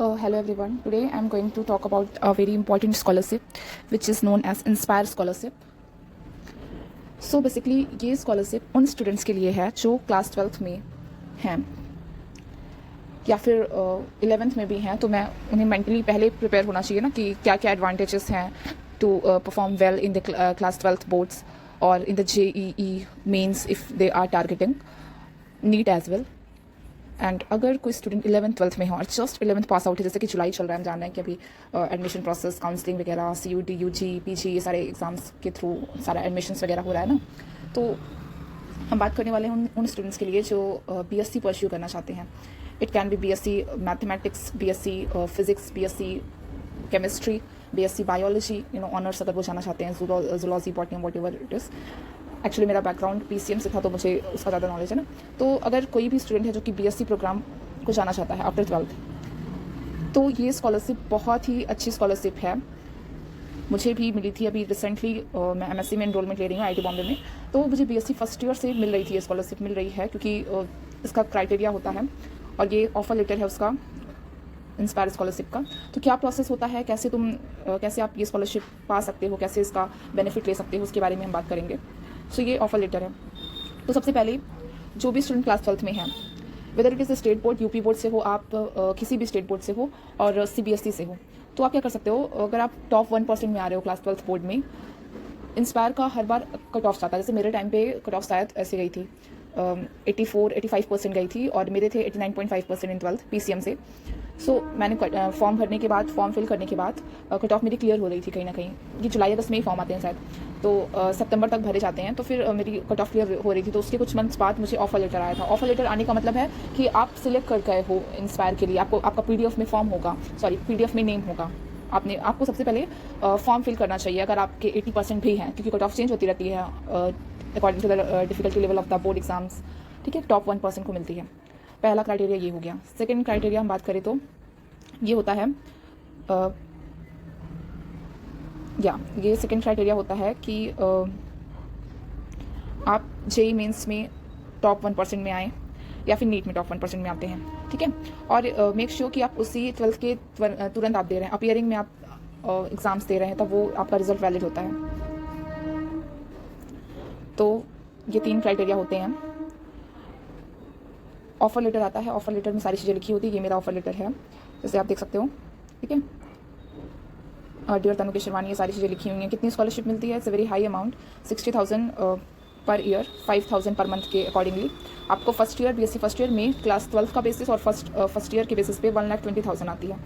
Hello everyone. Today I'm going to talk about a very important scholarship which is known as Inspire Scholarship. So basically ये scholarship उन students के लिए है जो class 12th में हैं या फिर 11th में भी हैं, तो मैं उन्हें मेंटली पहले प्रिपेयर होना चाहिए ना कि क्या क्या एडवांटेजेस हैं to perform well in the class 12th boards और in the JEE mains if they are targeting NEET as well. And अगर कोई स्टूडेंट 11th-12th में हो और जस्ट 11th पास आउट है, जैसे कि जुलाई चल रहा है, हम जान रहे हैं कि अभी एडमिशन प्रोसेस, काउंसलिंग वगैरह, CUT, UG, PG, ये सारे एग्ज़ाम्स के थ्रू सारा एडमिशन्स वगैरह हो रहा है ना. तो हम बात करने वाले हैं उन स्टूडेंट्स के लिए जो BSc परस्यू करना चाहते हैं. It can be BSc mathematics, BSc physics, BSc chemistry, BSc biology, honours अगर वो जाना चाहते हैं, zoology, botany, what ever it is. Actually मेरा बैकग्राउंड PCM से था, तो मुझे उसका ज़्यादा नॉलेज है ना. तो अगर कोई भी स्टूडेंट है जो कि BSc प्रोग्राम को जाना चाहता है आफ्टर 12th, तो ये स्कॉलरशिप बहुत ही अच्छी स्कॉलरशिप है. मुझे भी मिली थी अभी रिसेंटली. मैं MSc में एनरोलमेंट ले रही हूँ IIT बॉम्बे में, तो मुझे BSc फर्स्ट ईयर से मिल रही थी. ये स्कॉलरशिप मिल रही है क्योंकि इसका क्राइटेरिया होता है और ये ऑफर लेटर है उसका, इंस्पायर स्कॉलरशिप का. तो क्या प्रोसेस होता है, कैसे आप ये स्कॉलरशिप पा सकते हो, कैसे इसका बेनिफिट ले सकते हो, उसके बारे में हम बात करेंगे. सो ये ऑफर लेटर है. तो सबसे पहले जो भी स्टूडेंट क्लास 12th में है, whether it is state board, UP board से हो, आप किसी भी स्टेट बोर्ड से हो और CBSE से हो, तो आप क्या कर सकते हो. अगर आप टॉप 1% में आ रहे हो क्लास 12th बोर्ड में, इंस्पायर का हर बार कट ऑफ जाता है. जैसे मेरे टाइम पे कट ऑफ शायद ऐसे गई थी 84-85% गई थी और मेरे थे 89.5% इन 12th PCM से. सो मैंने फॉर्म भरने के बाद, फॉर्म फिल करने के बाद कट ऑफ मेरी क्लियर हो रही थी कहीं ना कहीं. ये जुलाई अगस्त में ही फॉर्म आते हैं शायद, तो सितंबर तक भरे जाते हैं. तो फिर मेरी कट ऑफ क्लियर हो रही थी, तो उसके कुछ मंथ्स बाद मुझे ऑफर लेटर आया था. ऑफर लेटर आने का मतलब है कि आप सिलेक्ट कर गए हो इंस्पायर के लिए. आपका PDF में फॉर्म होगा, PDF में नेम होगा. आपको सबसे पहले फॉर्म फिल करना चाहिए अगर आपके 80% भी हैं, क्योंकि कट ऑफ चेंज होती रहती है according to the difficulty level of the board exams. ठीक है, टॉप 1% को मिलती है. पहला क्राइटेरिया ये हो गया. सेकेंड क्राइटेरिया हम बात करें तो ये होता है ये सेकेंड क्राइटेरिया होता है कि आप JEE मेंस में टॉप 1% में आए या फिर नीट में टॉप 1% में आते हैं. ठीक है, और मेक श्योर कि आप उसी 12th के तुरंत आप दे रहे हैं, अपीयरिंग में आप एग्ज़ाम्स दे रहे हैं, तब वो आपका रिजल्ट वैलिड होता है. तो ये 3 क्राइटेरिया होते हैं. ऑफर लेटर आता है, ऑफर लेटर में सारी चीज़ें लिखी होती है. ये मेरा ऑफर लेटर है, जैसे आप देख सकते हो. ठीक है, डियर तनु केशवानी, ये सारी चीज़ें लिखी हुई हैं. कितनी स्कॉलरशिप मिलती है? It's a very high amount, 60,000 per year, 5,000 per month के अकॉर्डिंगली. आपको first year BSc first year में क्लास 12 का बेसिस और फर्स्ट ईयर के बेसिस पे 1,20,000 आती है.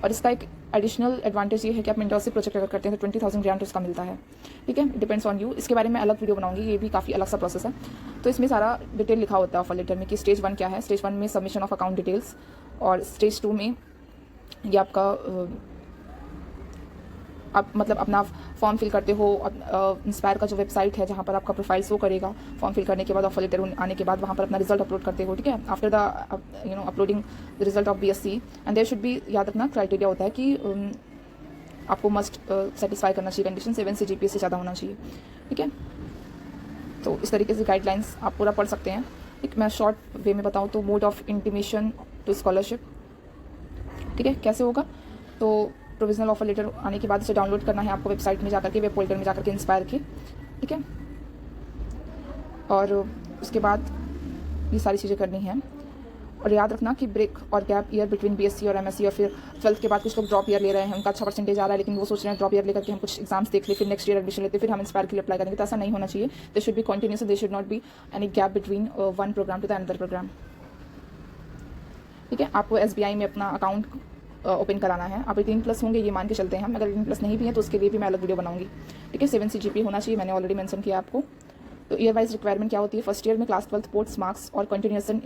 और इसका एक एडिशनल एडवांटेज ये है कि आप मेंटरशिप प्रोजेक्ट अगर करते हैं तो 20,000 ग्रांट उसका मिलता है. ठीक है, डिपेंड्स ऑन यू. इसके बारे में अलग वीडियो बनाऊंगी, ये भी काफ़ी अलग सा प्रोसेस है. तो इसमें सारा डिटेल लिखा होता है ऑफर लेटर में कि स्टेज 1 क्या है. स्टेज 1 में सबमिशन ऑफ अकाउंट डिटेल्स, और स्टेज 2 में ये आपका आप मतलब अपना फॉर्म फिल करते हो. इंस्पायर का जो वेबसाइट है जहाँ पर आपका प्रोफाइल शो करेगा, फॉर्म फिल करने के बाद, ऑफर लेटर आने के बाद, वहाँ पर अपना रिजल्ट अपलोड करते हो. ठीक है, after the uploading the result of BSc, and there should be, याद रखना क्राइटेरिया होता है कि आपको मस्ट सेटिस्फाई करना चाहिए कंडीशन, 7 से GPA से ज़्यादा होना चाहिए. ठीक है, तो इस तरीके से गाइडलाइंस आप पूरा पढ़ सकते हैं. ठीक, मैं शॉर्ट वे में बताऊँ तो mode of intimation to scholarship. ठीक है, कैसे होगा? तो प्रोविजनल ऑफर लेटर आने के बाद इसे डाउनलोड करना है आपको वेबसाइट में जाकर के, वेब पोर्टल में जाकर के इंस्पायर के. ठीक है, और उसके बाद ये सारी चीज़ें करनी हैं. और याद रखना कि ब्रेक और गैप ईयर बिटवीन BSc और MSc, और फिर 12th के बाद कुछ लोग ड्रॉप ईयर ले रहे हैं, उनका अच्छा परसेंटेज आ रहा है, लेकिन वो सोच रहे हैं ड्रॉप ईयर लेकर के हम कुछ एग्जाम्स देख ले, फिर नेक्स्ट ईयर एडमिशन लेते, फिर हम इंस्पायर के लिए अप्लाई करेंगे. तो ऐसा नहीं होना चाहिए. They should be continuous, they should not be any gap between one program to the another program. ठीक है, आपको SBI में अपना अकाउंट ओपन कराना है. आप 18+ होंगे ये मान के चलते हैं हम. अगर 18+ नहीं भी है तो उसके लिए भी मैं अलग वीडियो बनाऊंगी. ठीक है, 7 CGPA होना चाहिए, मैंने ऑलरेडी मेंशन किया आपको. तो ईयर वाइज रिक्वायरमेंट क्या होती है? फर्स्ट ईयर में क्लास 12 बोर्ड्स मार्क्स और continuation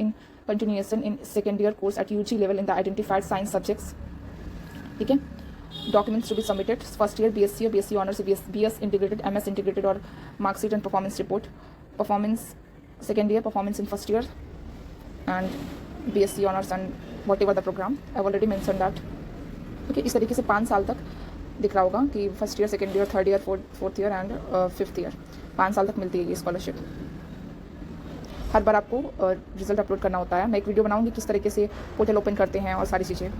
in second year course at UG level in the identified science subjects. ठीक है, documents to be submitted. First year BSc और BSc honours, BS integrated, MS integrated, और marksheet and performance report. Performance second year, performance in first year, and BSc honours and whatever the program. I already mention that. Okay, इस तरीके से 5 साल तक दिख रहा होगा कि first year, second year, third year, fourth year and fifth year. 5 साल तक मिलती है ये स्कॉलरशिप. हर बार आपको रिजल्ट अपलोड करना होता है. मैं एक वीडियो बनाऊंगी किस तरीके से पोर्टल ओपन करते हैं और सारी चीज़ें.